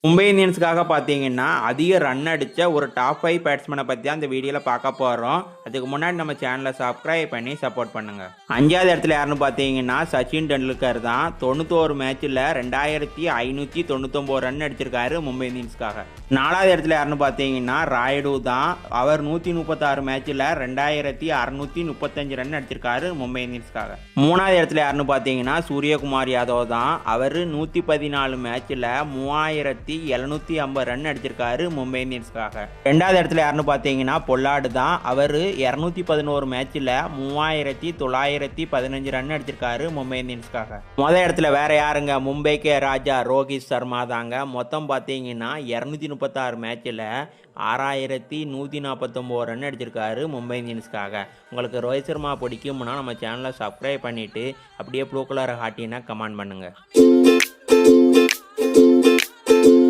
மும்பை இந்தியன்ஸுக்காக பார்த்தீங்கன்னா, அதிக ரன் அடிச்ச ஒரு டாப் 5 பேட்ஸ்மேன பத்தி தான் இந்த வீடியோல பார்க்க போறோம். அதுக்கு முன்னாடி நம்ம சேனல சப்ஸ்கிரைப் பண்ணி சப்போர்ட் பண்ணுங்க. 5வது இடத்துல யாருன்னு பார்த்தீங்கன்னா, சச்சின் டெண்டுல்கர் தான். 91 மேட்ச்ல 2599 ரன் அடிச்சிருக்காரு மும்பை இந்தியன்ஸ்க்காக. 4வது இடத்துல யாருன்னு பார்த்தீங்கன்னா, ராயுடு தான். அவர் 136 மேட்ச்ல 2635 ரன் அடிச்சிருக்காரு மும்பை இந்தியன்ஸ்க்காக. 3வது இடத்துல யாருன்னு பார்த்தீங்கன்னா, சூரியகுமார் யாதவ் தான். அவர் 114 மேட்ச்ல 3750 ரன் அடிச்சிருக்காரு மும்பை இந்தியன்ஸ்க்காக. 2வது இடத்துல யாருன்னு பார்த்தீங்கன்னா, பொல்லார்டு தான். அவர் 211 மேட்ச்ல 3915 ரன் அடிச்சிருக்காரு மும்பை இந்தியன்ஸ்க்காக. முதல் இடத்துல வேற யாருங்க, மும்பைக்கே ராஜா ரோஹித் சர்மா தாங்க. மொத்தம் பார்த்தீங்கன்னா 236 மேட்ச்ல 6149 ரன் அடிச்சிருக்காரு மும்பை இந்தியன்ஸ்க்காக. உங்களுக்கு ரோஹித் சர்மா பிடிக்கும்னா நம்ம சேனலை சப்ஸ்கிரைப் பண்ணிட்டு அப்படியே ப்ளூ கலர் ஹாட்டினா கமெண்ட் பண்ணுங்க.